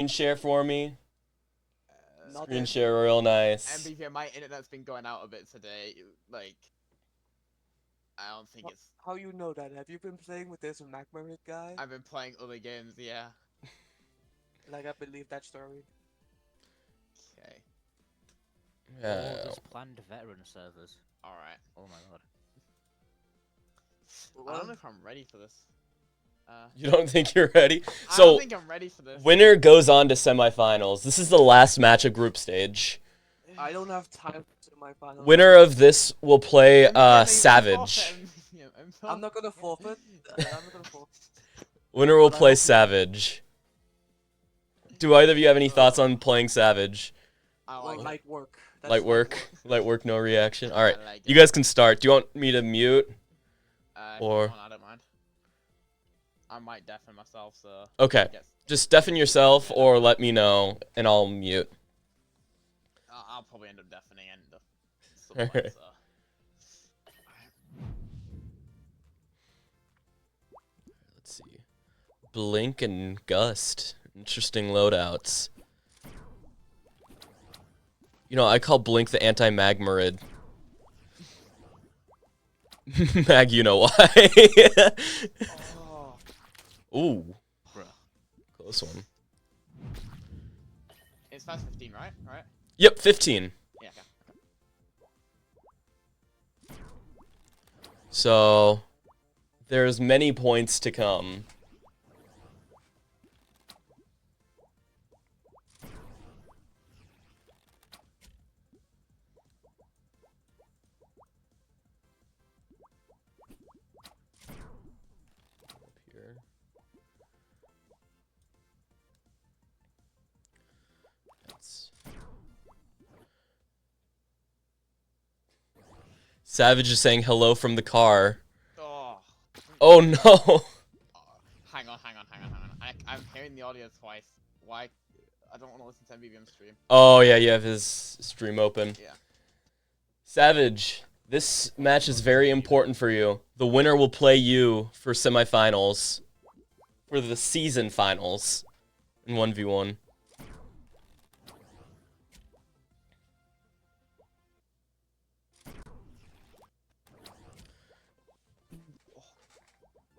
screen share for me? Screen Not share real nice. MBVM, my internet's been going out a bit today. Like, I don't think it's. how you know that? Have you been playing with this MacMerit guy? I've been playing other games, yeah. Like I believe that story. Okay. Yeah. Oh, there's planned veteran servers. Alright. Oh my god. I don't know if I'm ready for this. You don't think you're ready? I So, don't think I'm ready for this. winner goes on to semifinals. This is the last match of group stage. I don't have time to my final. Winner of this will play MBVM, Savage. I'm not gonna forfeit. I'm not gonna forfeit. Winner will But I play hope you- Savage. Do either of you have any thoughts on playing Savage? I Well, like it. light work. That's Light work? Light work, no reaction. All right, I like you it. guys can start. Do you want me to mute? If you or- want, I don't mind. I might deafen myself, so. Okay, Yes. just deafen yourself or let me know, and I'll mute. I'll probably end up deafening and stuff Alright. like so. Let's see. Blink and Gust. Interesting loadouts. You know, I call Blink the anti-Magmarid. Mag, you know why. Oh. Ooh, Bruh. close one. It's first 15, right? Right? Yep, 15. Yeah, okay. So, there's many points to come. Up here. Savage is saying hello from the car. Oh. Oh no! Hang on. I'm hearing the audio twice. Why? I don't want to listen to MBVM stream. Oh yeah, you have his stream open. Yeah. Savage, this match is very important for you. The winner will play you for semifinals. For the season finals. In 1v1.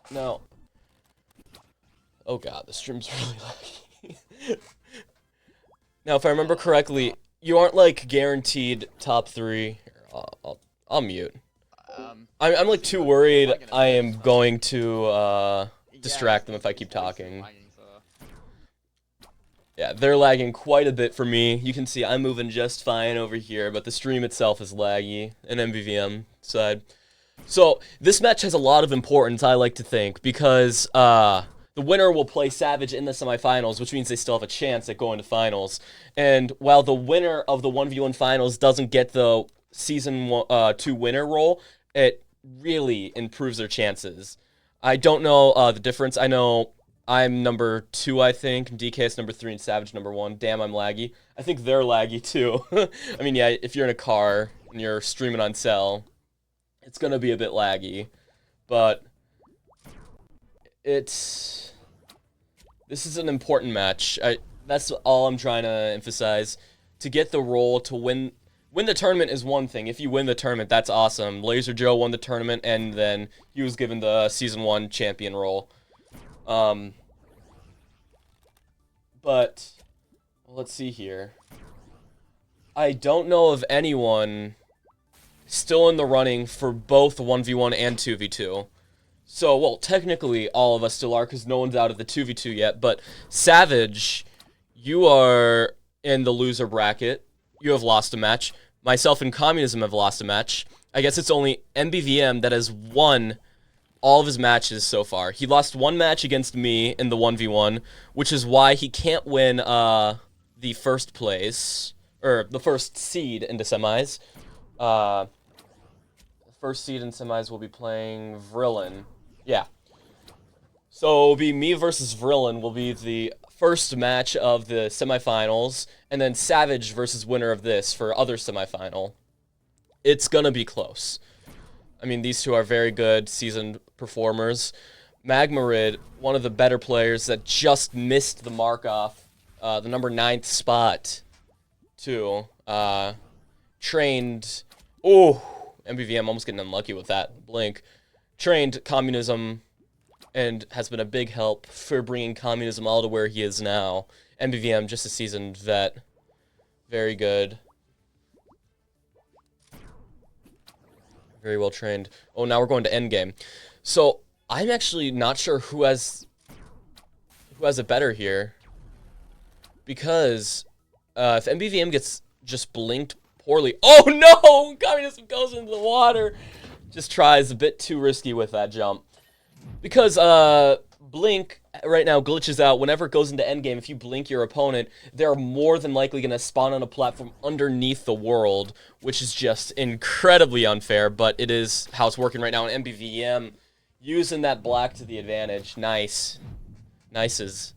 Now. Oh god, the stream's really laggy. Now, if I remember correctly, you aren't like guaranteed top 3. Here, I'll mute. I'm like too worried I am going to distract them if I keep talking. Yeah, they're lagging quite a bit for me. You can see I'm moving just fine over here, but the stream itself is laggy, an MBVM side. So, this match has a lot of importance, I like to think, because the winner will play Savage in the semifinals, which means they still have a chance at going to finals. And while the winner of the 1v1 finals doesn't get the Season 2 winner role, it really improves their chances. I don't know the difference. I know I'm number 2, I think. DK is number 3 and Savage number 1. Damn, I'm laggy. I think they're laggy too. I mean, yeah, if you're in a car and you're streaming on cell, it's gonna be a bit laggy. But this is an important match. That's all I'm trying to emphasize. To get the role to win the tournament is one thing. If you win the tournament, that's awesome. Laser Joe won the tournament, and then he was given the Season 1 champion role. But let's see here. I don't know of anyone still in the running for both 1v1 and 2v2. So, well, technically all of us still are because no one's out of the 2v2 yet, but Savage, you are in the loser bracket. You have lost a match. Myself and Communism have lost a match. I guess it's only MBVM that has won all of his matches so far. He lost one match against me in the 1v1, which is why he can't win the first place, or the first seed into semis. First seed in semis will be playing Vrillin. Yeah. So it'll be me versus Vrillin will be the first match of the semifinals, and then Savage versus winner of this for other semifinal. It's gonna be close. I mean, these two are very good seasoned performers. Magmarid, one of the better players that just missed the mark off the number 9th spot to trained. Oh, MBVM almost getting unlucky with that blink. Trained Communism and has been a big help for bringing Communism all to where he is now. MBVM, just a seasoned vet. Very good. Very well trained. Oh, now we're going to endgame. So I'm actually not sure who has it better here. Because if MBVM gets just blinked poorly. Oh no! Communism goes into the water. Just tries a bit too risky with that jump. Because blink right now glitches out whenever it goes into endgame. If you blink your opponent, they're more than likely going to spawn on a platform underneath the world, which is just incredibly unfair, but it is how it's working right now in MBVM. Using that black to the advantage. Nice. Nices.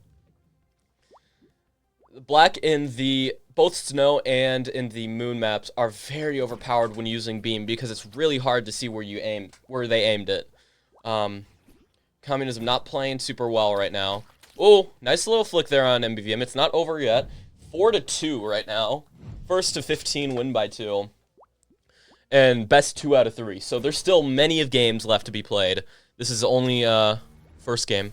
Black in the both snow and in the moon maps are very overpowered when using beam because it's really hard to see where they aimed it. Communism not playing super well right now. Oh, nice little flick there on MBVM. It's not over yet. 4-2 right now. First to 15 win by 2. And best 2 out of 3. So there's still many of games left to be played. This is only first game.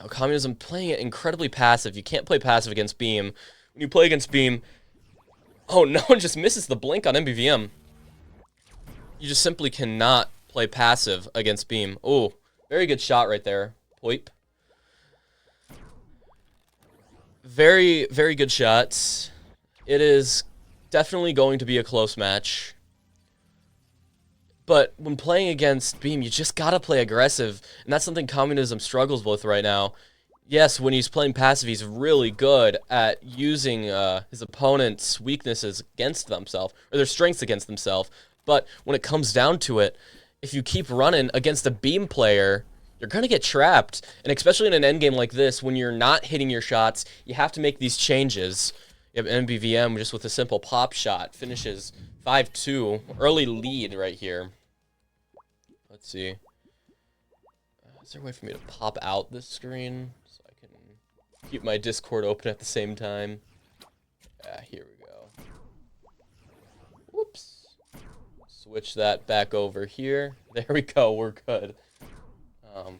Oh, Communism playing it incredibly passive. You can't play passive against beam. When you play against beam, oh, no one just misses the blink on MBVM. You just simply cannot play passive against beam. Oh, very good shot right there. Poip. Very, very good shots. It is definitely going to be a close match. But when playing against beam, you just gotta play aggressive, and that's something Communism struggles with right now. Yes, when he's playing passive, he's really good at using his opponent's weaknesses against themselves, or their strengths against themselves. But when it comes down to it, if you keep running against a beam player, you're gonna get trapped. And especially in an endgame like this, when you're not hitting your shots, you have to make these changes. You have MBVM just with a simple pop shot, finishes 5-2, early lead right here. Let's see. Is there a way for me to pop out this screen so I can keep my Discord open at the same time? Here we go. Whoops. Switch that back over here. There we go. We're good. I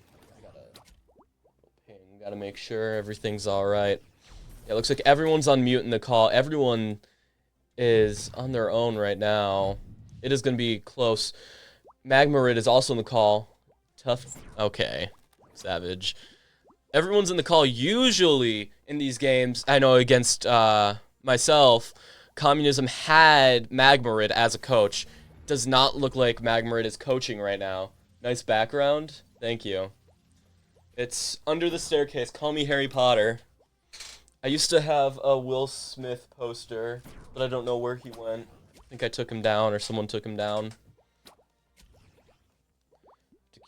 gotta make sure everything's all right. Yeah, it looks like everyone's on mute in the call. Everyone is on their own right now. It is gonna be close. Magmarid is also in the call. Tough. Okay. Savage. Everyone's in the call. Usually in these games, I know against myself, Communism had Magmarid as a coach. Does not look like Magmarid is coaching right now. Nice background. Thank you. It's under the staircase. Call me Harry Potter. I used to have a Will Smith poster, but I don't know where he went. I think I took him down or someone took him down.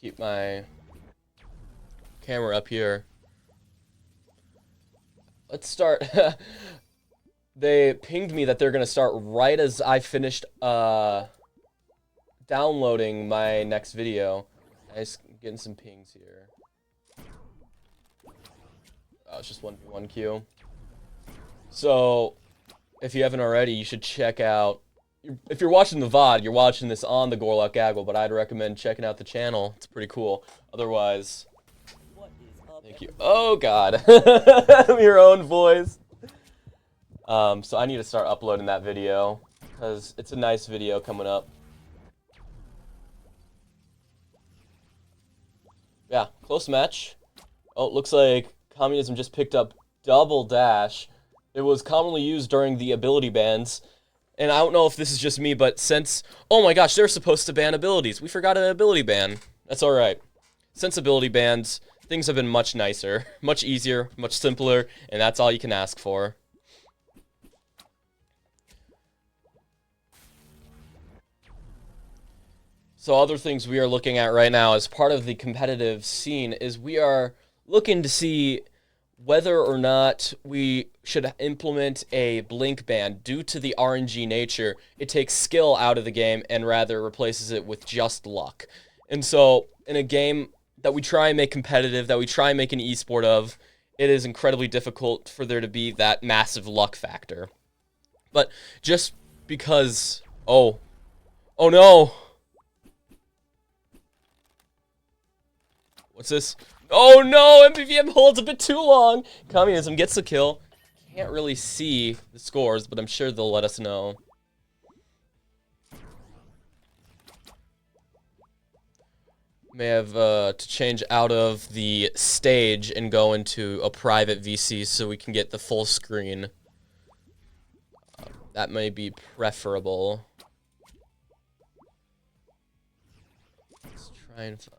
Keep my camera up here. Let's start. They pinged me that they're going to start right as I finished downloading my next video. Nice, getting some pings here. Oh, it's just 1v1 queue. So, if you haven't already, you should check out. If you're watching the VOD, you're watching this on the Gorlock Gaggle, but I'd recommend checking out the channel. It's pretty cool. Otherwise, thank you. Oh, God. Your own voice. So I need to start uploading that video, because it's a nice video coming up. Yeah, close match. Oh, it looks like Communism just picked up double dash. It was commonly used during the ability bans. And I don't know if this is just me, but since... Oh my gosh, they're supposed to ban abilities. We forgot an ability ban. That's alright. Since ability bans, things have been much nicer, much easier, much simpler, and that's all you can ask for. So other things we are looking at right now as part of the competitive scene is we are looking to see whether or not we should implement a blink ban. Due to the RNG nature, it takes skill out of the game and rather replaces it with just luck. And so, in a game that we try and make competitive, that we try and make an esport of, it is incredibly difficult for there to be that massive luck factor. But just because... Oh no! What's this? Oh no! MBVM holds a bit too long! Communism gets the kill. Can't really see the scores, but I'm sure they'll let us know. May have to change out of the stage and go into a private VC so we can get the full screen. That may be preferable. Let's try and find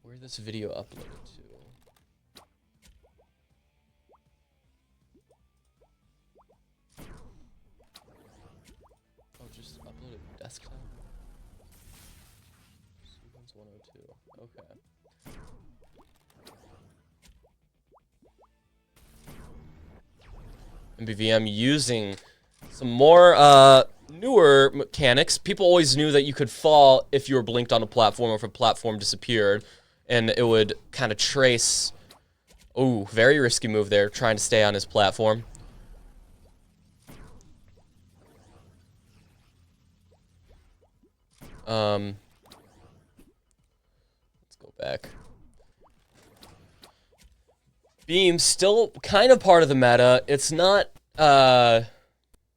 where this video uploaded to. Oh, just uploaded desktop. 102. Okay. MBVM using some more newer mechanics. People always knew that you could fall if you were blinked on a platform or if a platform disappeared, and it would kind of trace. Oh, very risky move there, trying to stay on his platform. Back. Beam still kind of part of the meta. It's not, oh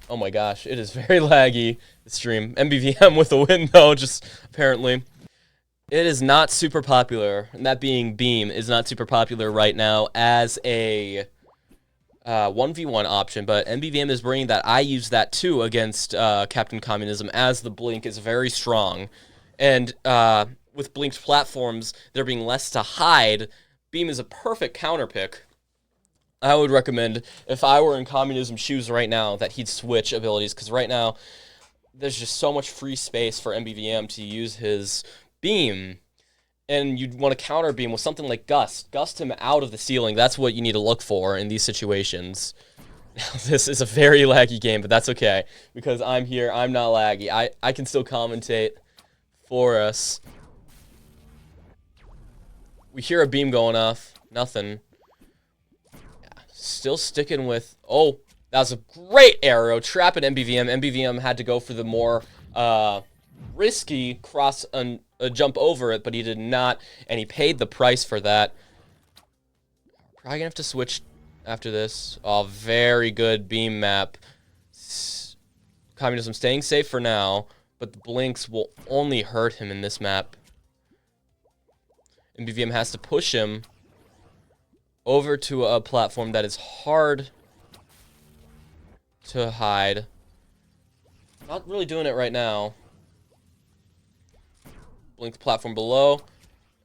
my gosh, it is very laggy, the stream. MBVM with a win, though, just apparently. It is not super popular, and that being Beam is not super popular right now as a 1v1 option, but MBVM is bringing that. I use that, too, against Captain Communism, as the blink is very strong. And, with blinked platforms, there being less to hide, Beam is a perfect counter pick. I would recommend, if I were in Communism's shoes right now, that he'd switch abilities, because right now, there's just so much free space for MBVM to use his Beam, and you'd want to counter Beam with something like Gust. Gust him out of the ceiling. That's what you need to look for in these situations. Now, this is a very laggy game, but that's okay, because I'm here, I'm not laggy. I can still commentate for us. We hear a beam going off. Nothing. Yeah, still sticking with... Oh, that was a great arrow. Trapping MBVM. MBVM had to go for the more risky cross and jump over it, but he did not, and he paid the price for that. Probably gonna have to switch after this. Oh, very good beam map. Communism staying safe for now, but the blinks will only hurt him in this map. MBVM has to push him over to a platform that is hard to hide. Not really doing it right now. Blink the platform below.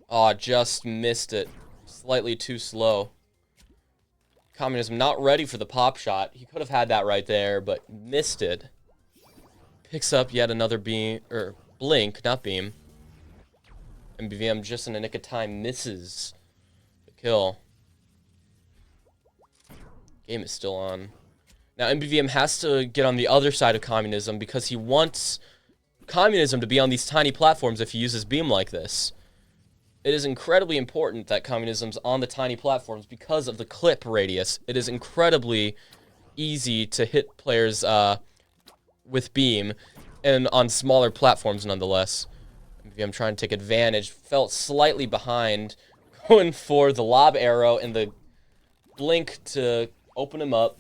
Aw, just missed it. Slightly too slow. Communism not ready for the pop shot. He could have had that right there, but missed it. Picks up yet another beam, or blink, not beam. MBVM just in the nick of time misses the kill. Game is still on. Now MBVM has to get on the other side of Communism because he wants Communism to be on these tiny platforms if he uses beam like this. It is incredibly important that Communism's on the tiny platforms because of the clip radius. It is incredibly easy to hit players with beam and on smaller platforms nonetheless. I'm trying to take advantage. Felt slightly behind. Going for the lob arrow and the blink to open him up.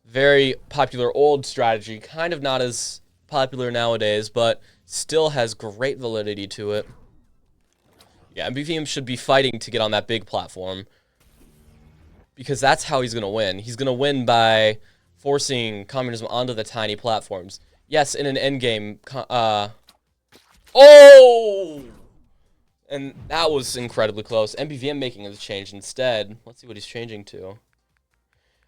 Very popular old strategy. Kind of not as popular nowadays, but still has great validity to it. Yeah, MBVM should be fighting to get on that big platform. Because that's how he's going to win. He's going to win by forcing Communism onto the tiny platforms. Yes, in an endgame... Oh! And that was incredibly close. MBVM making the change instead. Let's see what he's changing to.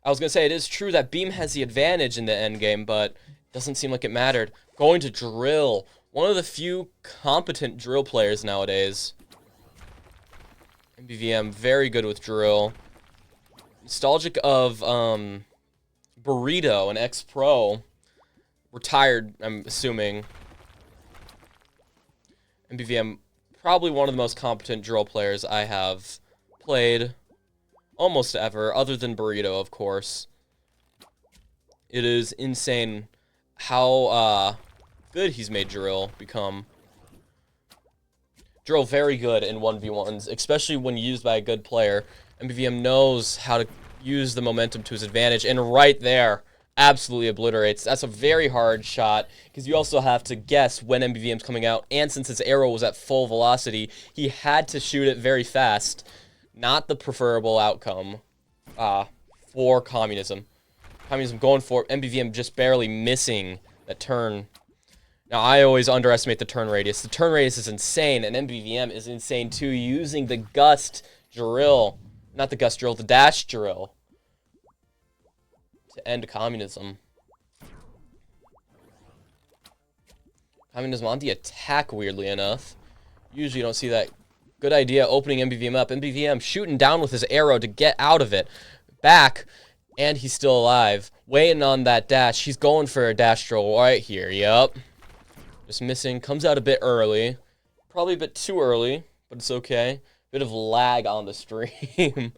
I was going to say, it is true that Beam has the advantage in the endgame, but it doesn't seem like it mattered. Going to Drill. One of the few competent Drill players nowadays. MBVM, very good with Drill. Nostalgic of Burrito, an ex-pro. Retired, I'm assuming. MBVM probably one of the most competent drill players I have played almost ever, other than Burrito, of course. It is insane how good he's made drill become. Drill very good in 1v1s, especially when used by a good player. MBVM knows how to use the momentum to his advantage, and right there, absolutely obliterates. That's a very hard shot, because you also have to guess when MBVM's coming out, and since his arrow was at full velocity, he had to shoot it very fast. Not the preferable outcome for Communism. Communism going for MBVM, just barely missing that turn. Now, I always underestimate the turn radius. The turn radius is insane, and MBVM is insane too, using the gust drill. Not the gust drill, the dash drill. To end Communism. Communism on the attack, weirdly enough. Usually you don't see that. Good idea, opening MBVM up. MBVM shooting down with his arrow to get out of it. Back, and he's still alive. Waiting on that dash. He's going for a dash drill right here. Yup. Just missing. Comes out a bit early. Probably a bit too early, but it's okay. Bit of lag on the stream.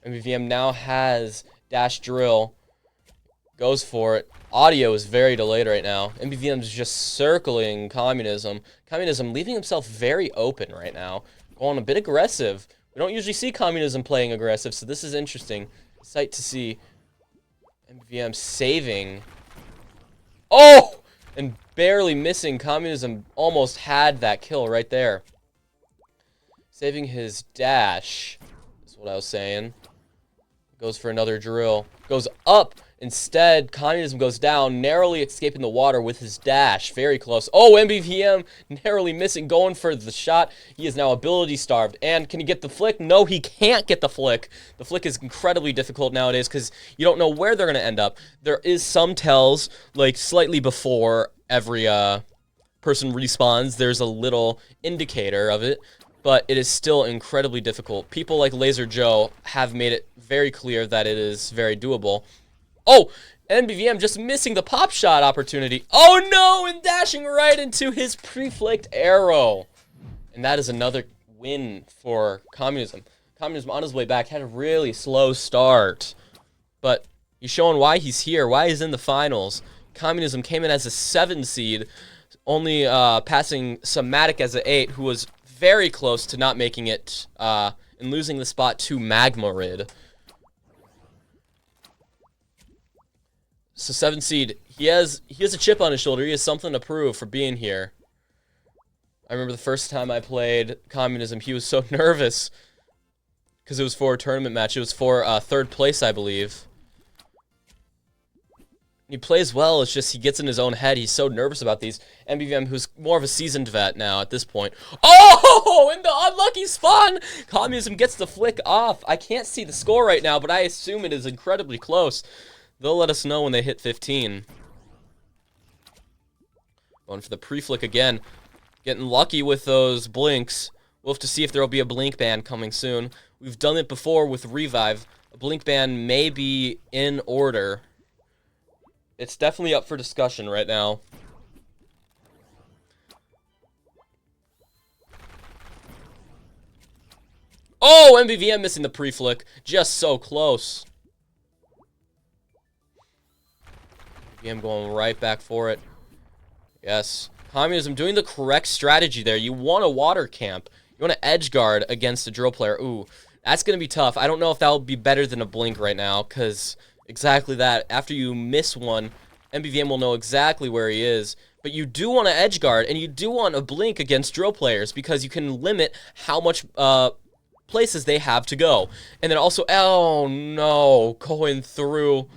MBVM now has dash drill. Goes for it. Audio is very delayed right now. MBVM is just circling Communism. Communism leaving himself very open right now. Going a bit aggressive. We don't usually see Communism playing aggressive, so this is interesting. Sight to see. MBVM saving. Oh! And barely missing. Communism almost had that kill right there. Saving his dash. That's what I was saying. Goes for another drill. Goes up. Instead, Communism goes down, narrowly escaping the water with his dash. Very close. Oh, MBVM narrowly missing, going for the shot. He is now ability starved. And can he get the flick? No, he can't get the flick. The flick is incredibly difficult nowadays because you don't know where they're going to end up. There is some tells, like slightly before every person respawns, there's a little indicator of it. But it is still incredibly difficult. People like Laser Joe have made it very clear that it is very doable. Oh, MBVM just missing the pop shot opportunity. Oh no, and dashing right into his pre-flicked arrow. And that is another win for Communism. Communism on his way back had a really slow start. But he's showing why he's here, why he's in the finals. Communism came in as a 7 seed, only passing Somatic as an 8, who was very close to not making it and losing the spot to Magmarid. So 7 seed, he has a chip on his shoulder. He has something to prove for being here. I remember the first time I played Communism, he was so nervous because it was for a tournament match. It was for 3rd place, I believe. He plays well. It's just he gets in his own head. He's so nervous about these. MBVM, who's more of a seasoned vet now at this point. Oh, in the unlucky spawn, Communism gets the flick off. I can't see the score right now, but I assume it is incredibly close. They'll let us know when they hit 15. Going for the pre-flick again. Getting lucky with those blinks. We'll have to see if there will be a blink ban coming soon. We've done it before with Revive. A blink ban may be in order. It's definitely up for discussion right now. Oh, MBVM missing the pre-flick. Just so close. MBVM going right back for it. Yes. Communism doing the correct strategy there. You want a water camp. You want to edge guard against a drill player. Ooh, that's going to be tough. I don't know if that will be better than a blink right now, because exactly that. After you miss one, MBVM will know exactly where he is. But you do want to edge guard, and you do want a blink against drill players, because you can limit how much places they have to go. And then also, oh no, going through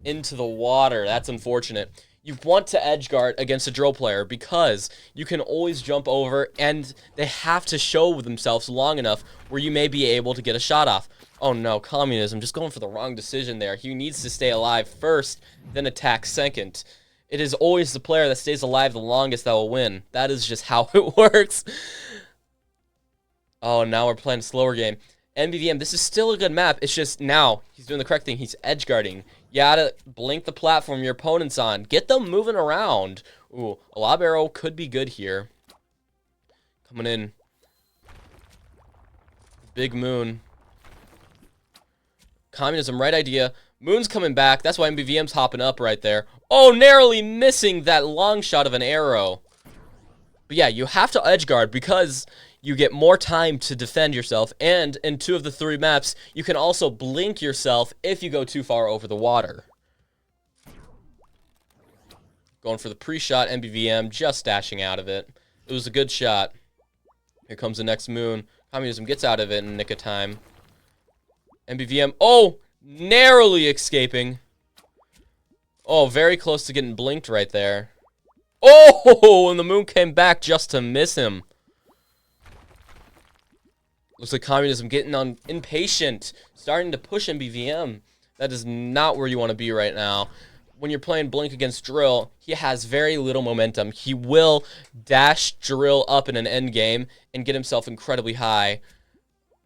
into the water. That's unfortunate. You want to edge guard against a drill player because you can always jump over, and they have to show themselves long enough where you may be able to get a shot off. Oh no, Communism just going for the wrong decision there. He needs to stay alive first, then attack second. It is always the player that stays alive the longest that will win. That is just how it works. Oh, now we're playing a slower game. MBVM, this is still a good map. It's just now he's doing the correct thing. He's edge guarding. You gotta blink the platform your opponent's on. Get them moving around. Ooh, a lob arrow could be good here. Coming in. Big Moon. Communism, right idea. Moon's coming back. That's why MBVM's hopping up right there. Oh, narrowly missing that long shot of an arrow. But yeah, you have to edge guard because you get more time to defend yourself. And in 2 of the 3 maps, you can also blink yourself if you go too far over the water. Going for the pre-shot, MBVM just dashing out of it. It was a good shot. Here comes the next Moon. Communism gets out of it in a nick of time. MBVM, oh, narrowly escaping. Oh, very close to getting blinked right there. Oh, and the Moon came back just to miss him. Looks like Communism getting impatient, starting to push MBVM. That is not where you want to be right now. When you're playing Blink against Drill, he has very little momentum. He will dash Drill up in an end game and get himself incredibly high.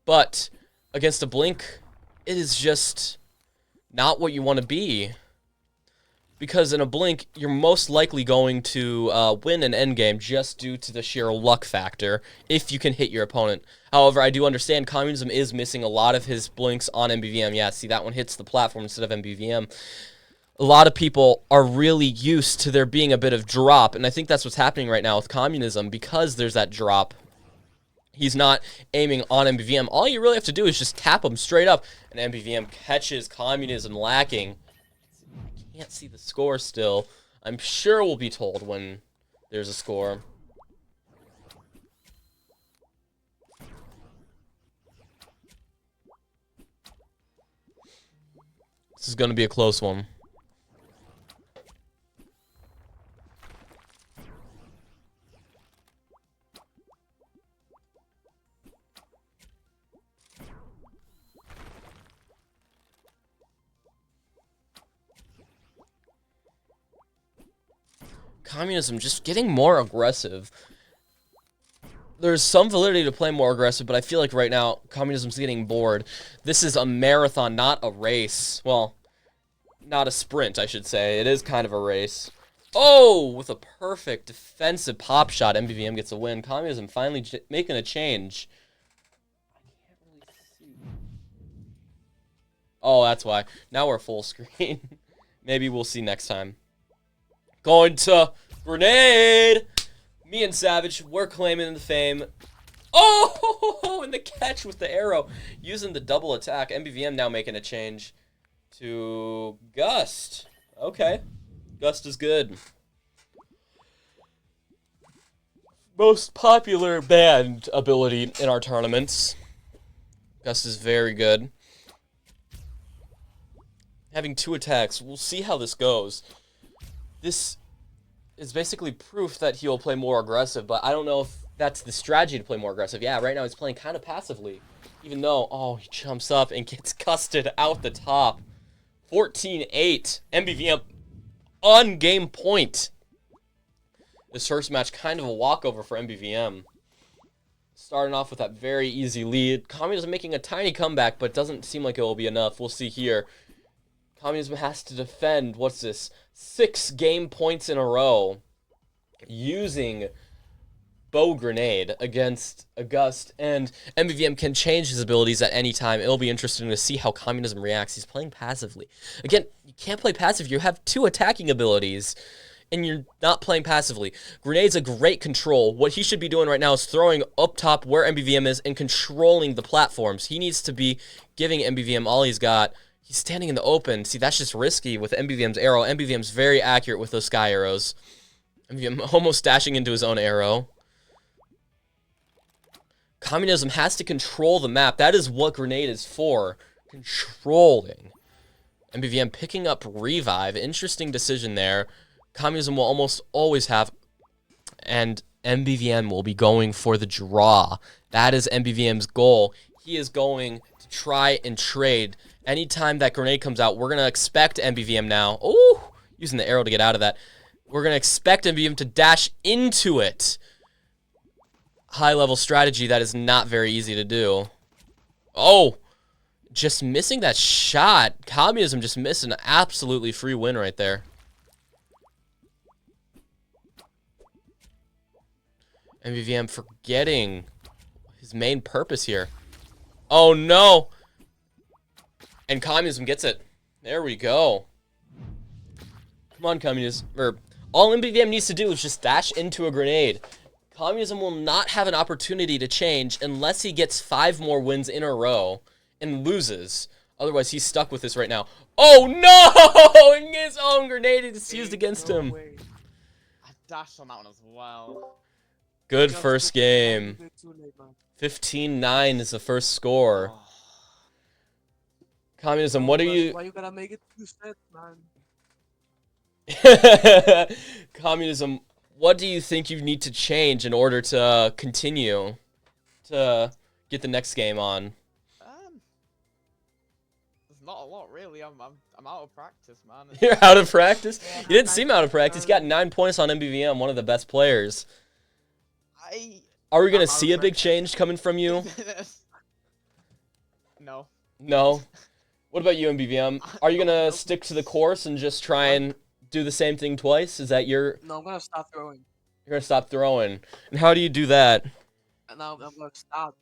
But against a Blink, it is just not what you want to be. Because in a Blink, you're most likely going to win an endgame just due to the sheer luck factor if you can hit your opponent. However, I do understand Communism is missing a lot of his Blinks on MBVM. Yeah, see, that one hits the platform instead of MBVM. A lot of people are really used to there being a bit of drop, and I think that's what's happening right now with Communism because there's that drop. He's not aiming on MBVM. All you really have to do is just tap him straight up, and MBVM catches Communism lacking. I can't see the score still. I'm sure we'll be told when there's a score. This is going to be a close one. Communism just getting more aggressive. There's some validity to play more aggressive, but I feel like right now, Communism's getting bored. This is a marathon, not a race. Well, not a sprint, I should say. It is kind of a race. Oh, with a perfect defensive pop shot, MBVM gets a win. Communism finally making a change. I can't really see. Oh, that's why. Now we're full screen. Maybe we'll see next time. Going to grenade. Me and Savage, we're claiming the fame. Oh, and the catch with the arrow. Using the double attack. MBVM now making a change to Gust. Okay. Gust is good. Most popular banned ability in our tournaments. Gust is very good. Having 2 attacks. We'll see how this goes. This is basically proof that he'll play more aggressive, but I don't know if that's the strategy to play more aggressive. Yeah, right now he's playing kind of passively, even though, oh, he jumps up and gets gusted out the top. 14-8. MBVM on game point. This first match, kind of a walkover for MBVM. Starting off with that very easy lead. Communism making a tiny comeback, but it doesn't seem like it will be enough. We'll see here. Communism has to defend, what's this, 6 game points in a row using bow grenade against August, and MBVM can change his abilities at any time. It'll be interesting to see how Communism reacts. He's playing passively. Again, you can't play passive. You have 2 attacking abilities, and you're not playing passively. Grenade's a great control. What he should be doing right now is throwing up top where MBVM is and controlling the platforms. He needs to be giving MBVM all he's got. He's standing in the open. See, that's just risky with MBVM's arrow. MBVM's very accurate with those sky arrows. MBVM almost dashing into his own arrow. Communism has to control the map. That is what Grenade is for. Controlling. MBVM picking up Revive. Interesting decision there. Communism will almost always have... And MBVM will be going for the draw. That is MBVM's goal. He is going to try and trade. Anytime that grenade comes out, we're going to expect MBVM now. Oh, using the arrow to get out of that. We're going to expect MBVM to dash into it. High-level strategy that is not very easy to do. Oh, just missing that shot. Communism just missed an absolutely free win right there. MBVM forgetting his main purpose here. Oh no! And communism gets it. There we go. Come on, communism. All MBVM needs to do is just dash into a grenade. Communism will not have an opportunity to change unless he gets 5 more wins in a row and loses. Otherwise, he's stuck with this right now. Oh no! And his own grenade is used against him. Way. I dashed on that one as well. Good Just first took it a game. bit too late, man. 15-9 is the first score. Oh. Communism, what are you... Why you gotta make it too set, man? Communism, what do you think you need to change in order to continue to get the next game on? There's not a lot really. I'm out of practice, man. You're out of practice? Yeah, You didn't seem out of practice. You got 9 points on MBVM, one of the best players. Are we going I'm to out see of a big practice. change coming from you? No. No. What about you, MBVM? Are you going to stick to the course and just try and do the same thing twice? Is that your... No, I'm gonna stop throwing. You're going to stop throwing. And how do you do that? And now I'm gonna stop.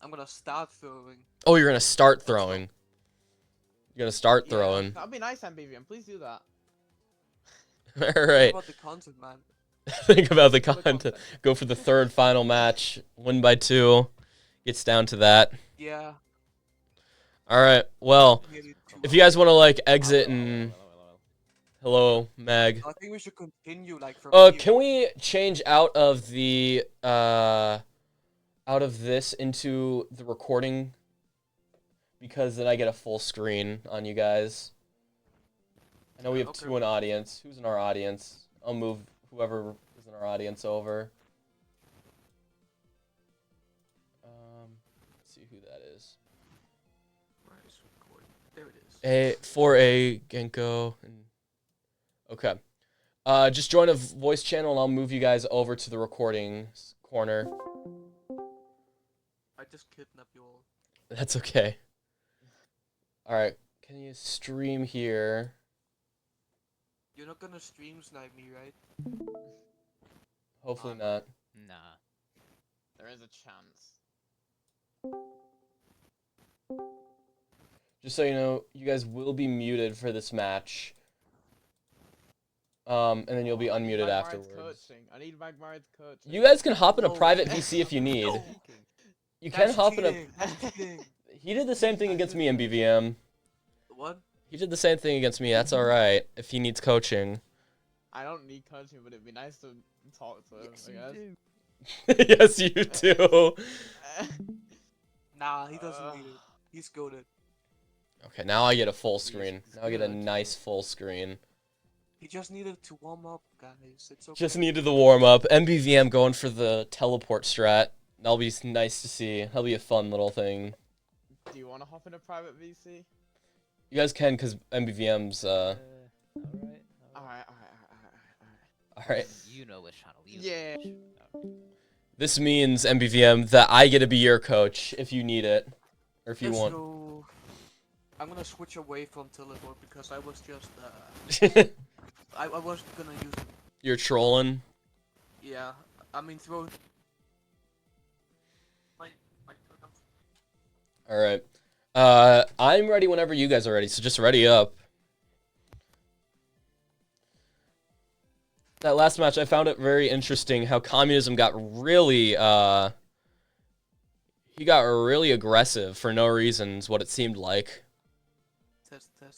I'm gonna start throwing. Oh, you're going to start throwing. You're going to start throwing. That'd be nice, MBVM. Please do that. All What right. about the content, man? Think about the For the content. Go for the 3rd final match. Win by 2. Gets down to that. Yeah. All right. Well, Nearly two if you guys want to like exit Hello, and hello, hello, hello. hello, Meg. I think we should continue like from here. Can we change out of the out of this into the recording? Because then I get a full screen on you guys. I know we have Okay. 2 in audience. Who's in our audience? I'll move whoever is in our audience over. Let's see who that is. Where is recording? There it is. 4A, Genko, and... Okay. Just join a voice channel and I'll move you guys over to the recording corner. I just kidnapped you all. That's okay. Alright, can you stream here? You're not gonna stream snipe me, right? Hopefully not. Nah. There is a chance. Just so you know, you guys will be muted for this match. And then you'll be unmuted Magmaride's afterwards. Coaching. I need Magmaride's coaching. You guys can hop in a No. private VC if you need. No. You can That's hop in a... cheating. That's cheating. He did the same thing against me, MBVM. What? He did the same thing against me. That's alright, if he needs coaching. I don't need coaching, but it'd be nice to talk to him, Yes, I you guess. do. Yes, you do. Nah, he doesn't need it. He's goated. Okay, now I get a full screen. He's Now I get a good. nice full screen. He just needed to warm up, guys. It's okay. Just needed the warm up. MBVM going for the teleport strat. That'll be nice to see. That'll be a fun little thing. Do you want to hop in a private VC? You guys can, because MBVM's, Alright. Alright. alright. You know which channel. You know Yeah. which. This means, MBVM, that I get to be your coach if you need it. Or if you Yes, want. so I'm gonna switch away from teleport because I was just I was gonna use it. You're trolling. Yeah, I mean throw. Alright. I'm ready whenever you guys are ready, so just ready up. That last match, I found it very interesting how Communism got really, he got really aggressive for no reasons, what it seemed like. Test. Can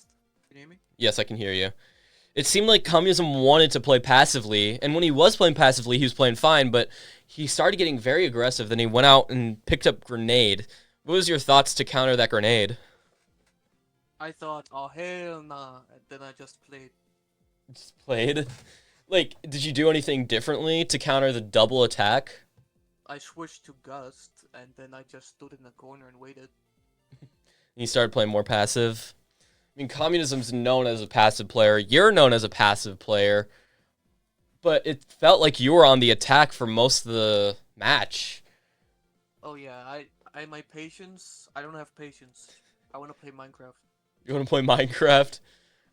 you hear me? Yes, I can hear you. It seemed like Communism wanted to play passively, and when he was playing passively, he was playing fine, but he started getting very aggressive, then he went out and picked up Grenade. What was your thoughts to counter that grenade? I thought, oh hell nah, and then I just played. Just played? Like, did you do anything differently to counter the double attack? I switched to Gust, and then I just stood in the corner and waited. And you started playing more passive? I mean, Communism's known as a passive player. You're known as a passive player. But it felt like you were on the attack for most of the match. Oh yeah, I my patience. I don't have patience. I want to play Minecraft. You want to play Minecraft?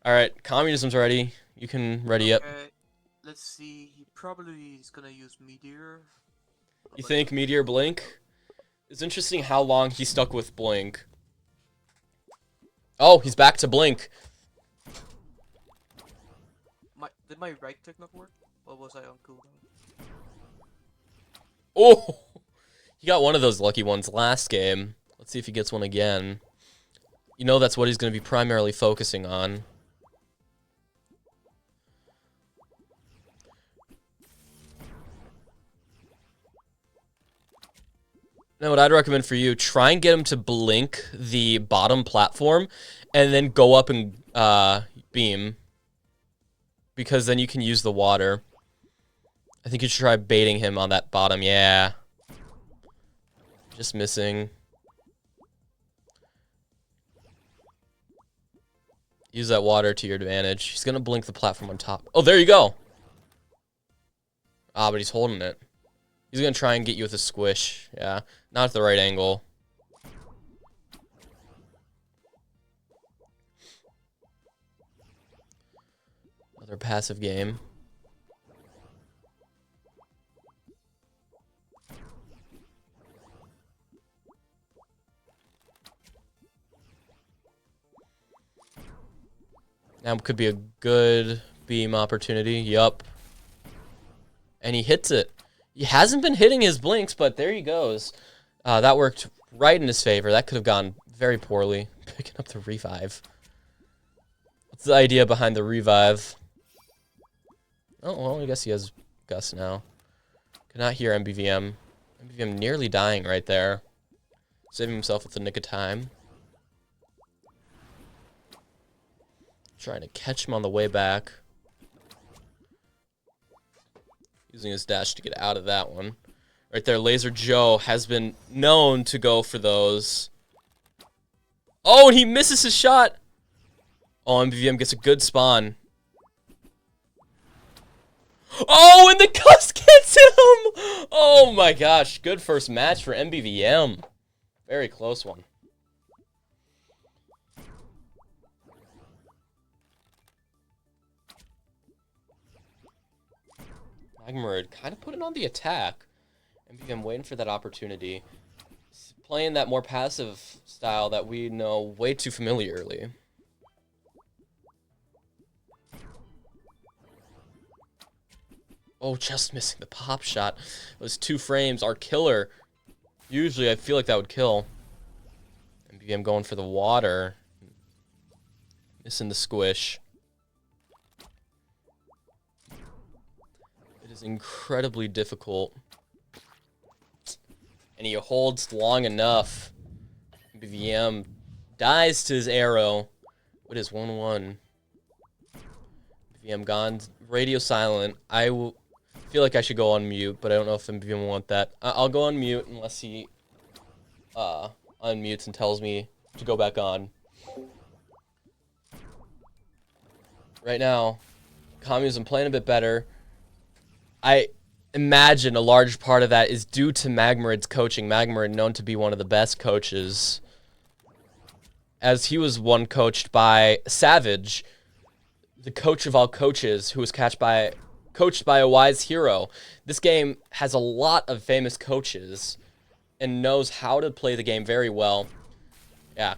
Alright, Communism's ready. You can ready up. Okay, let's see. He probably is gonna use Meteor. You think Meteor Blink? It's interesting how long he stuck with Blink. Oh, he's back to Blink. Did my right click not work? Or was I on cooldown? Oh! He got one of those lucky ones last game. Let's see if he gets one again. You know that's what he's going to be primarily focusing on. Now, what I'd recommend for you, try and get him to blink the bottom platform and then go up and beam. Because then you can use the water. I think you should try baiting him on that bottom. Yeah. Just missing. Use that water to your advantage. He's going to blink the platform on top. Oh, there you go. Ah, but he's holding it. He's going to try and get you with a squish. Yeah, not at the right angle. Another passive game. Now could be a good beam opportunity. Yup. And he hits it. He hasn't been hitting his blinks, but there he goes. That worked right in his favor. That could have gone very poorly. Picking up the revive. What's the idea behind the revive? Oh, well, I guess he has Gus now. Could not hear MBVM. MBVM nearly dying right there. Saving himself with the nick of time. Trying to catch him on the way back. Using his dash to get out of that one. Right there, Laser Joe has been known to go for those. Oh, and he misses his shot. Oh, MBVM gets a good spawn. Oh, and the Gus gets him! Oh my gosh, good first match for MBVM. Very close one. Magmarud kind of put it on the attack. MBVM waiting for that opportunity. Playing that more passive style that we know way too familiarly. Oh, just missing the pop shot. Those 2 frames are killer. Usually I feel like that would kill. MBVM going for the water. Missing the squish. It is incredibly difficult. And he holds long enough. MBVM dies to his arrow. What is 1-1? MBVM gone. Radio silent. I will feel like I should go on mute, but I don't know if MBVM will want that. I'll go on mute unless he unmutes and tells me to go back on. Right now, Communism playing a bit better. I imagine a large part of that is due to Magmarud's coaching. Magmarud known to be one of the best coaches, as he was one coached by Savage, the coach of all coaches, who was coached by a wise hero. This game has a lot of famous coaches and knows how to play the game very well. Yeah.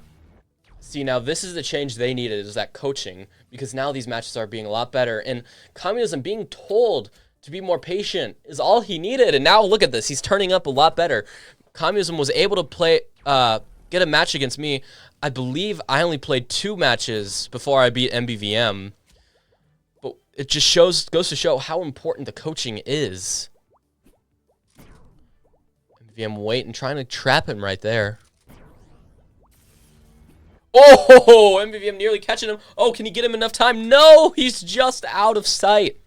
See, now this is the change they needed, is that coaching, because now these matches are being a lot better, and Communism being told to be more patient is all he needed, and now look at this. He's turning up a lot better. Communism was able to play, get a match against me. I believe I only played 2 matches before I beat MBVM. But it just goes to show how important the coaching is. MBVM waiting, trying to trap him right there. Oh, MBVM nearly catching him. Oh, can he get him enough time? No, he's just out of sight.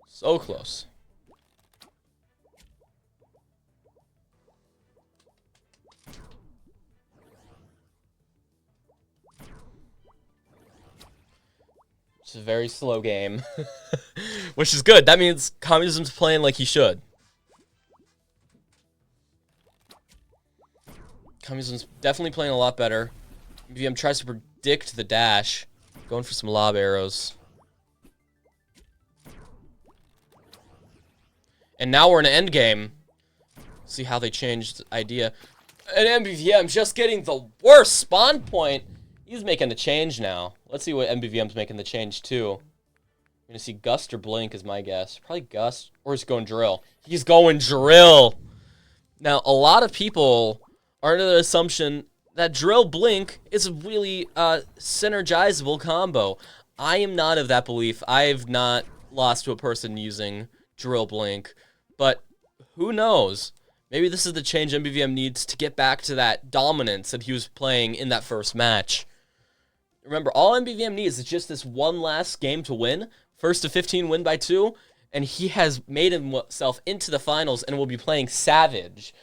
So close. It's a very slow game, which is good. That means Communism's playing like he should. Communism's definitely playing a lot better. MBVM tries to predict the dash, going for some lob arrows. And now we're in an end game. See how they changed the idea. And MBVM just getting the worst spawn point. He's making the change now. Let's see what MBVM's making the change to. I'm gonna see Gust or Blink is my guess. Probably Gust, or he's going Drill. He's going Drill. Now, a lot of people are under the assumption that Drill Blink is a really synergizable combo. I am not of that belief. I've not lost to a person using Drill Blink, but who knows? Maybe this is the change MBVM needs to get back to that dominance that he was playing in that first match. Remember, all MBVM needs is just this one last game to win. First to 15, win by 2. And he has made himself into the finals and will be playing Savage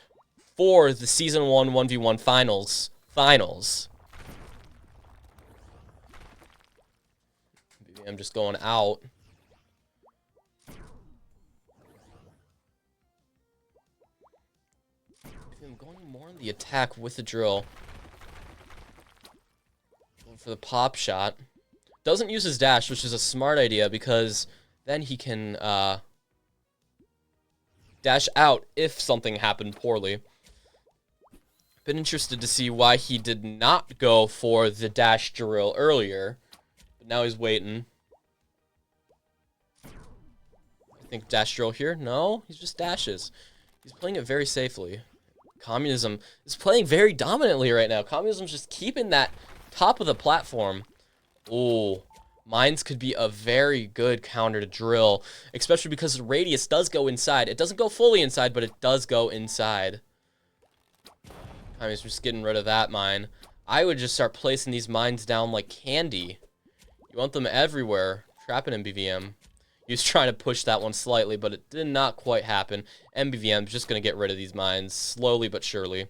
for the Season 1 1v1 finals. MBVM just going out. I'm going more on the attack with the drill. Going for the pop shot. Doesn't use his dash, which is a smart idea because then he can dash out if something happened poorly. Been interested to see why he did not go for the dash drill earlier. But now he's waiting. I think dash drill here? No, he just dashes. He's playing it very safely. Communism is playing very dominantly right now. Communism's just keeping that top of the platform. Ooh, mines could be a very good counter to drill, especially because the radius does go inside. It doesn't go fully inside, but it does go inside. Communism's just getting rid of that mine. I would just start placing these mines down like candy. You want them everywhere. Trapping MBVM. He was trying to push that one slightly, but it did not quite happen. MBVM's just going to get rid of these mines slowly but surely.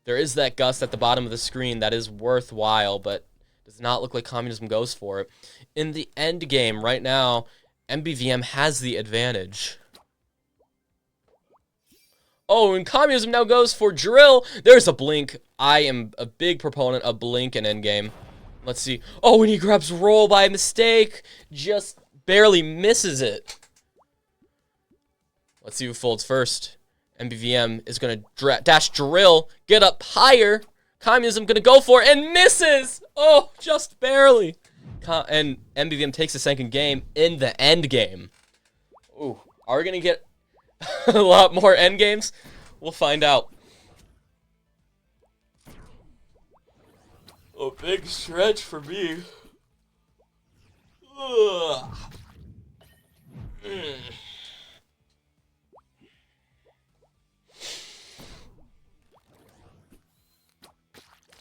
There is that gust at the bottom of the screen that is worthwhile, but does not look like Communism goes for it. In the end game right now, MBVM has the advantage. Oh, and Communism now goes for drill. There's a blink. I am a big proponent of blink in endgame. Let's see. Oh, and he grabs roll by mistake. Just barely misses it. Let's see who folds first. MBVM is going to dash drill, get up higher. Communism going to go for it and misses. Oh, just barely. And MBVM takes the second game in the end game. Ooh, are we going to get a lot more end games? We'll find out. A big stretch for me. Ugh.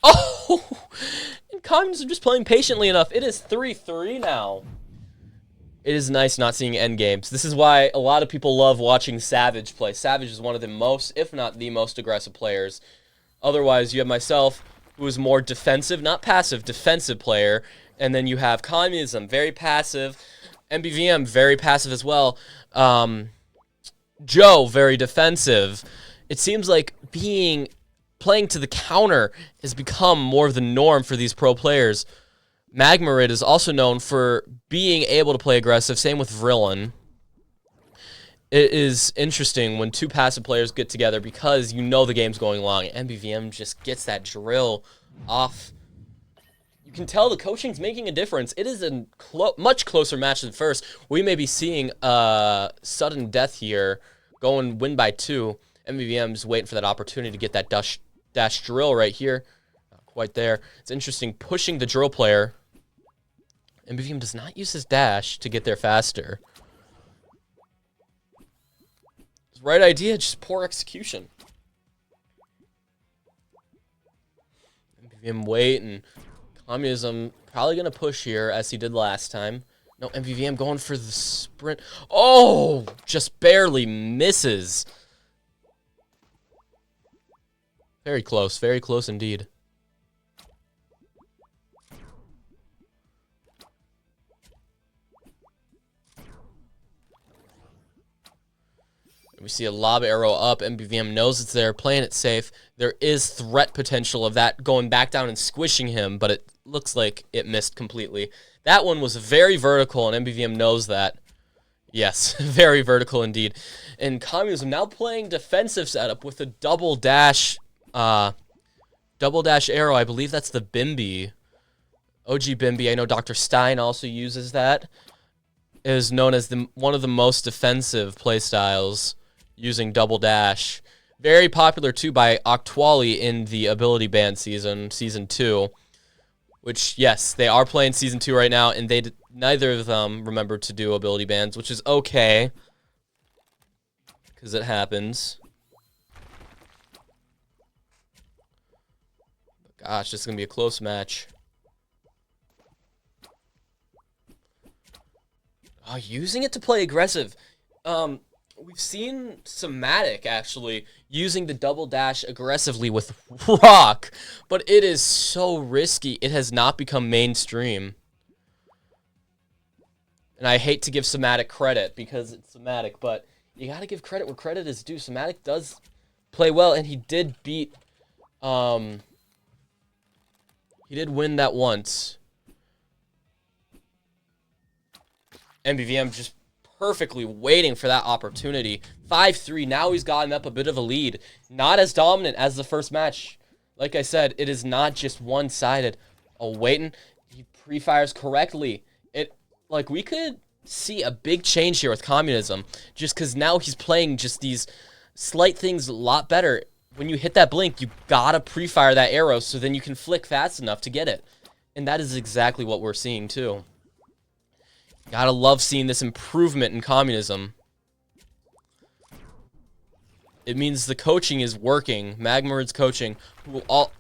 Oh! And Communism just playing patiently enough. It is 3-3 now. It is nice not seeing end games. This is why a lot of people love watching Savage play. Savage is one of the most, if not the most aggressive players. Otherwise, you have myself, who is more defensive, not passive, defensive player. And then you have Communism, very passive. MBVM, very passive as well. Joe, very defensive. It seems like playing to the counter has become more of the norm for these pro players. Magmarid is also known for being able to play aggressive. Same with Vrillin. It is interesting when two passive players get together because you know the game's going long. MBVM just gets that drill off. You can tell the coaching's making a difference. It is a much closer match than first. We may be seeing a sudden death here, going win by 2. MBVM's waiting for that opportunity to get that dash drill right here. Not quite there. It's interesting, pushing the drill player. MBVM does not use his dash to get there faster. It's the right idea, just poor execution. MBVM waiting. Communism probably going to push here as he did last time. No, MBVM going for the sprint. Oh, just barely misses. Very close indeed. We see a lob arrow up. MBVM knows it's there, playing it safe. There is threat potential of that going back down and squishing him, but it looks like it missed completely. That one was very vertical, and MBVM knows that. Yes, very vertical indeed. And Communism now playing defensive setup with a double dash arrow. I believe that's the Bimby. OG Bimby. I know Dr. Stein also uses that. It is known as one of the most defensive playstyles using double dash. Very popular too by Octuali in the ability band season 2. Which, yes, they are playing Season 2 right now, and neither of them remembered to do ability bans, which is okay. Because it happens. But gosh, this is going to be a close match. Oh, using it to play aggressive. We've seen Somatic, actually, using the double dash aggressively with Rock, but it is so risky. It has not become mainstream. And I hate to give Somatic credit because it's Somatic, but you gotta give credit where credit is due. Somatic does play well, and he did beat, he did win that once. MBVM just perfectly waiting for that opportunity. 5-3. Now he's gotten up a bit of a lead. Not as dominant as the first match. Like I said, it is not just one-sided. Oh, waiting. He pre-fires correctly. We could see a big change here with Communism. Just because now he's playing just these slight things a lot better. When you hit that blink, you gotta pre-fire that arrow so then you can flick fast enough to get it. And that is exactly what we're seeing, too. Gotta love seeing this improvement in Communism. It means the coaching is working. Magmarid's coaching, who all,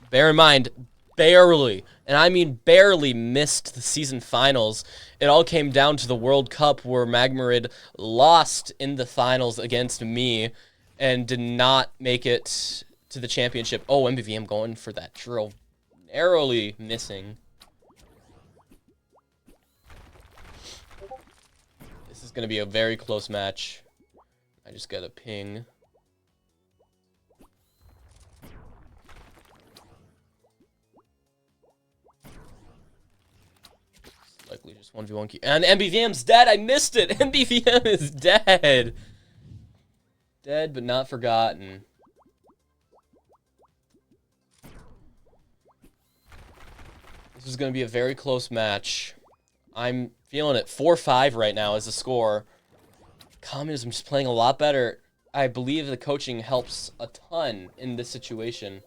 bear in mind, barely, and I mean barely, missed the season finals. It all came down to the World Cup where Magmarid lost in the finals against me and did not make it to the championship. Oh, MBVM going for that drill. Narrowly missing. This is going to be a very close match. I just got a ping. Likely just 1v1 key. And MBVM's dead! I missed it! MBVM is dead! Dead but not forgotten. This is going to be a very close match. I'm feeling it. 4-5 right now is the score. Communism just playing a lot better. I believe the coaching helps a ton in this situation.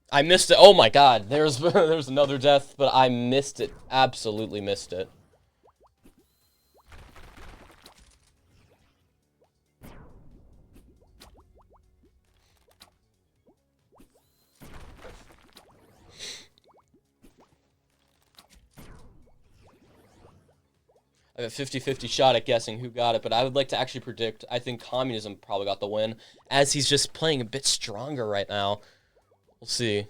I missed it. Oh my god. There's another death, but I missed it. Absolutely missed it. I have a 50-50 shot at guessing who got it, but I would like to actually predict. I think Communism probably got the win, as he's just playing a bit stronger right now. We'll see.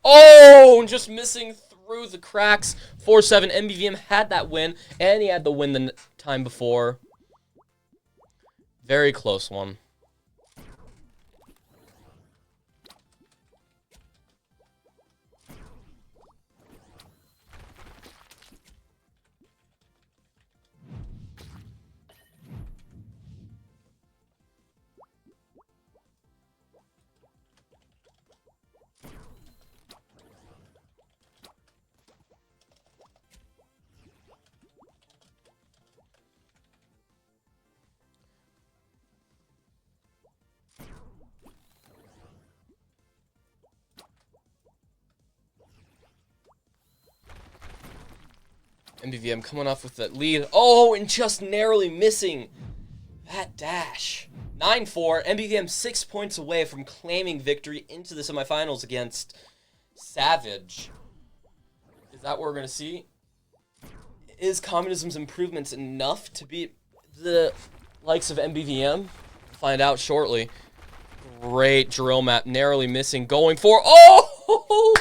Oh, just missing through the cracks. 4-7. MBVM had that win, and he had the win the time before. Very close one. MBVM coming off with that lead. Oh, and just narrowly missing that dash. 9-4. MBVM 6 points away from claiming victory into the semifinals against Savage. Is that what we're going to see? Is Communism's improvements enough to beat the likes of MBVM? Find out shortly. Great drill map, narrowly missing, going for, oh!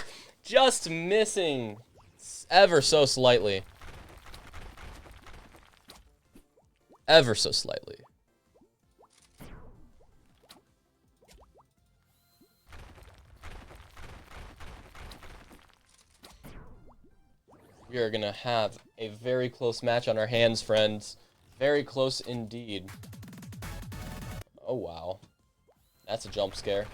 Just missing ever so slightly. Ever so slightly. We are going to have a very close match on our hands, friends. Very close indeed. Oh, wow. That's a jump scare.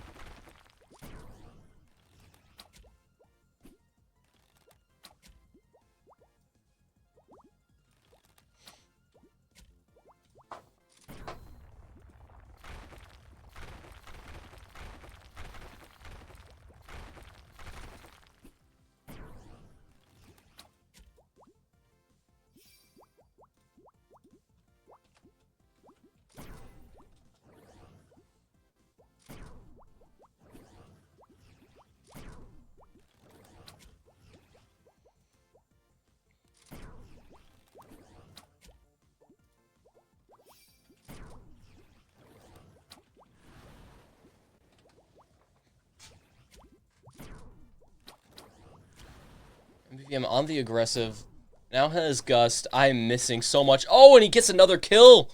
MBVM on the aggressive. Now has Gust. I'm missing so much. Oh, and he gets another kill.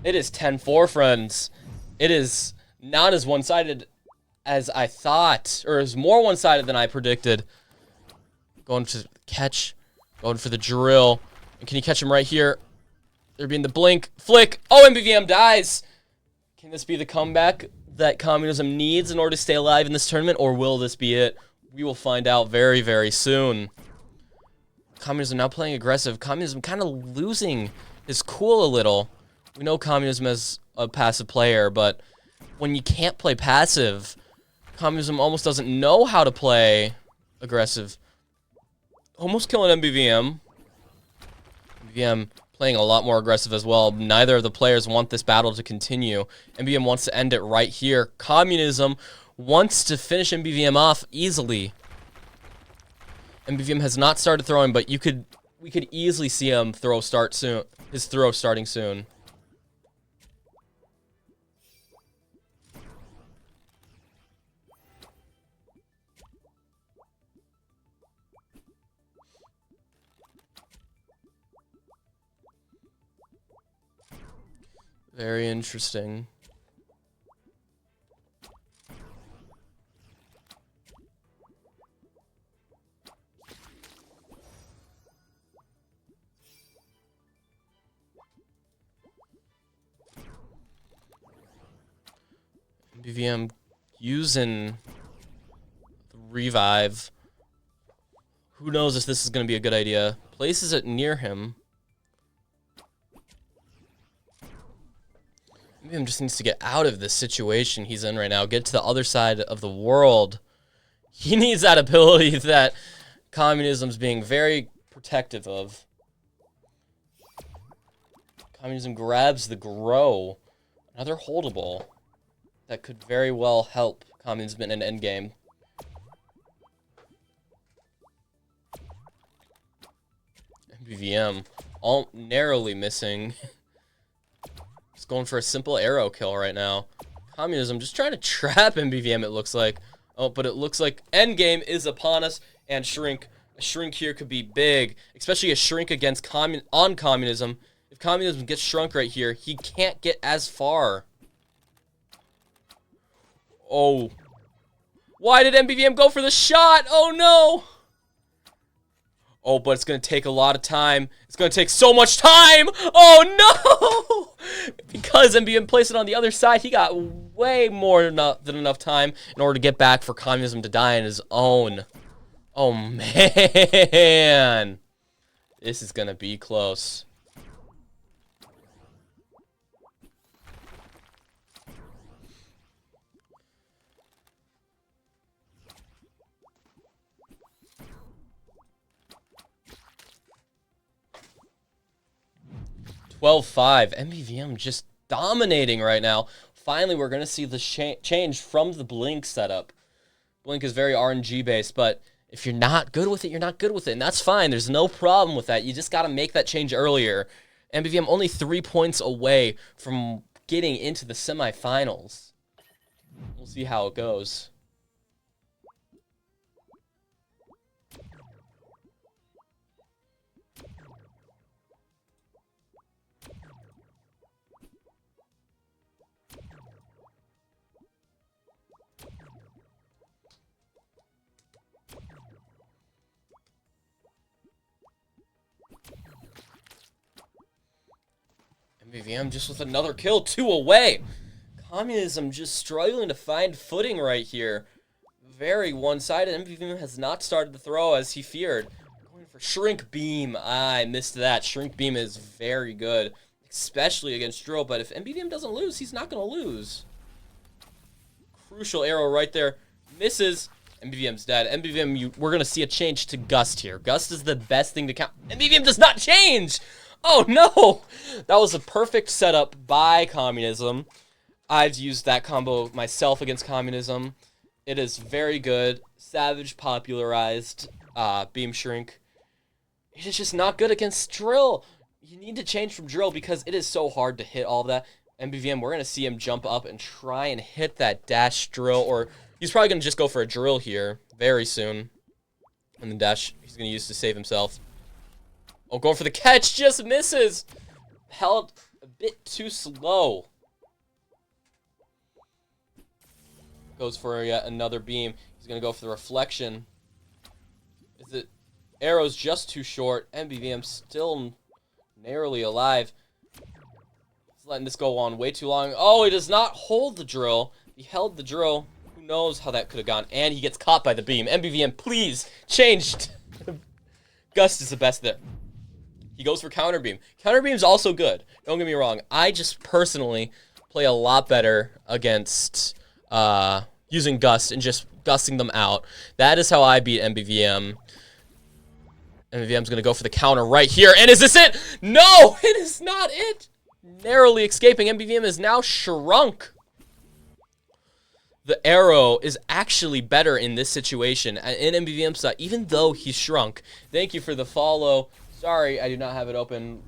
It is 10-4, friends. It is not as one-sided as I thought, or is more one-sided than I predicted. Going to catch. Going for the drill. And can you catch him right here? There being the blink. Flick. Oh, MBVM dies. Can this be the comeback that Communism needs in order to stay alive in this tournament, or will this be it? We will find out very, very soon. Communism now playing aggressive. Communism kind of losing his cool a little. We know Communism as a passive player, but when you can't play passive, Communism almost doesn't know how to play aggressive. Almost killing MBVM. MBVM playing a lot more aggressive as well. Neither of the players want this battle to continue. MBVM wants to end it right here. Communism wants to finish MBVM off easily. MBVM has not started throwing, but we could easily see him start soon. His throw starting soon. Very interesting. MBVM using the revive. Who knows if this is going to be a good idea. Places it near him. MBVM just needs to get out of this situation he's in right now. Get to the other side of the world. He needs that ability that Communism's being very protective of. Communism grabs the grow. Another holdable. That could very well help Communism in an endgame. MBVM, all narrowly missing. Just going for a simple arrow kill right now. Communism just trying to trap MBVM, it looks like. Oh, but it looks like endgame is upon us, and Shrink. A Shrink here could be big, especially a Shrink against Communism. If Communism gets shrunk right here, he can't get as far. Oh. Why did MBVM go for the shot? Oh, no. Oh, but it's going to take a lot of time. It's going to take so much time. Oh, no. Because MBVM placed it on the other side, he got way more than enough time in order to get back for Communism to die on his own. Oh, man. This is going to be close. MBVM just dominating right now. Finally, we're going to see the change from the Blink setup. Blink is very RNG based, but If you're not good with it, you're not good with it, and that's fine. There's no problem with that. You just got to make that change earlier. MBVM only 3 points away from getting into the semifinals. We'll see how it goes. MBVM just with another kill, 2 away. Communism just struggling to find footing right here. Very one-sided. MBVM has not started the throw as he feared. Going for Shrink Beam. I missed that. Shrink Beam is very good, especially against Drill, but if MBVM doesn't lose, he's not going to lose. Crucial arrow right there. Misses. MBVM's dead. MBVM, we're going to see a change to Gust here. Gust is the best thing to count. MBVM does not change! Oh no! That was a perfect setup by Communism. I've used that combo myself against Communism. It is very good. Savage popularized Beam Shrink. It is just not good against Drill. You need to change from Drill because it is so hard to hit all of that. MBVM, we're going to see him jump up and try and hit that dash Drill, or he's probably going to just go for a Drill here very soon. And the dash he's going to use to save himself. Oh, going for the catch, just misses. Held a bit too slow. Goes for yet another beam. He's going to go for the reflection. Is it? Arrow's just too short. MBVM still narrowly alive. He's letting this go on way too long. Oh, he does not hold the drill. He held the drill. Who knows how that could have gone. And he gets caught by the beam. MBVM, please, changed. Gust is the best there. He goes for counter beam. Counter beam's also good. Don't get me wrong. I just personally play a lot better against using Gust and just gusting them out. That is how I beat MBVM. MBVM's going to go for the counter right here. And is this it? No, it is not it. Narrowly escaping. MBVM is now shrunk. The arrow is actually better in this situation in MBVM side, even though he's shrunk. Thank you for the follow. Sorry, I do not have it open.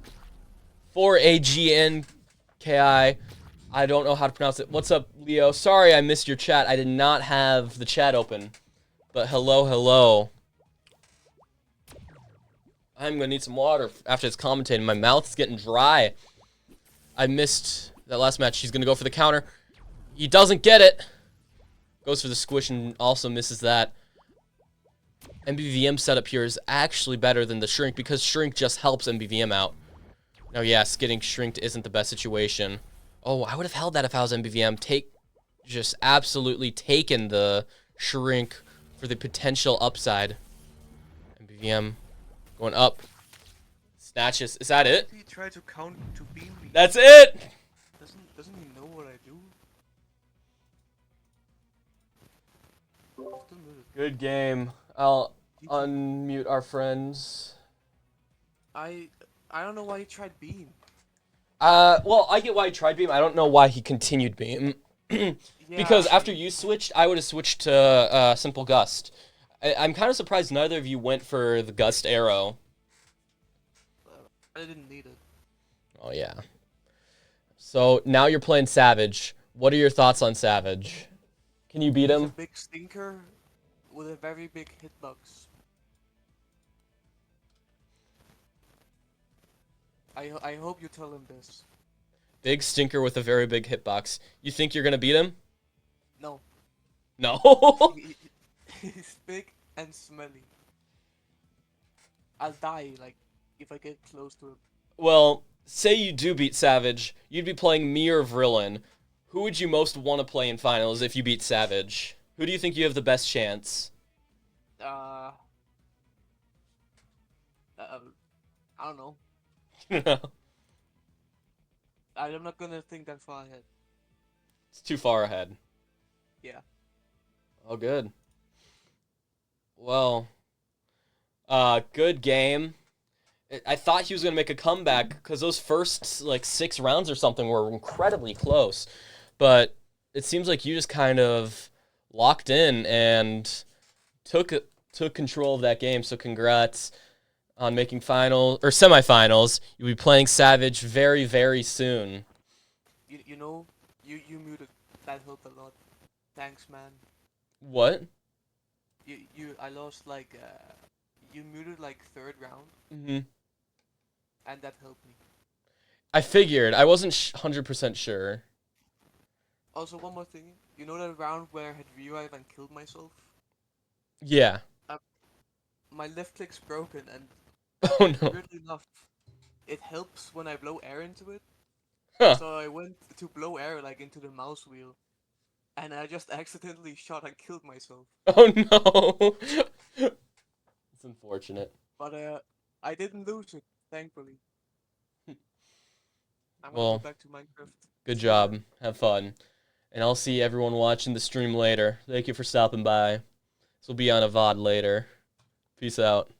4AGNKI. I don't know how to pronounce it. What's up, Leo? Sorry I missed your chat. I did not have the chat open. But hello, hello. I'm going to need some water after it's commentating. My mouth's getting dry. I missed that last match. He's going to go for the counter. He doesn't get it. Goes for the squish and also misses that. MBVM setup here is actually better than the shrink because shrink just helps MBVM out. Now, yes, getting shrinked isn't the best situation. Oh, I would have held that if I was MBVM. Just absolutely taken the shrink for the potential upside. MBVM going up. Snatches. Is that it? He tried to count to beam me. That's it! Doesn't he know what I do? Good game. I'll unmute our friends. I don't know why he tried beam. Well, I get why he tried beam. I don't know why he continued beam. Because after you switched, I would have switched to simple gust. I'm kind of surprised neither of you went for the gust arrow. I didn't need it. Oh yeah. So now you're playing Savage. What are your thoughts on Savage? Can you beat He's a him? big stinker with a very big hitbox. I hope you tell him this. Big stinker with a very big hitbox. You think you're gonna beat him? No. No. He's big and smelly. I'll die, like, if I get close to him. Well, say you do beat Savage, you'd be playing me or Vrillin. Who would you most want to play in finals if you beat Savage? Who do you think you have the best chance? I don't know. I'm not gonna think that far ahead. It's too far ahead. Yeah. Oh, good. Well, good game. I thought he was going to make a comeback because those first, like, 6 rounds or something were incredibly close. But it seems like you just kind of locked in and took took control of that game. So congrats on making semifinals. You'll be playing Savage very, very soon. You know, you muted. That helped a lot. Thanks, man. What? I lost like you muted like third round, Mm-hmm. and that helped me. I figured. I wasn't 100% sure. Also, one more thing. You know that round where I had revive and killed myself? Yeah. My left click's broken, and Oh no. weirdly enough, it helps when I blow air into it. Huh. So I went to blow air like into the mouse wheel, and I just accidentally shot and killed myself. Oh no. It's unfortunate. But I didn't lose it, thankfully. I'm gonna Well, go back to Minecraft. good See you later. job. Have fun. And I'll see everyone watching the stream later. Thank you for stopping by. This will be on a VOD later. Peace out.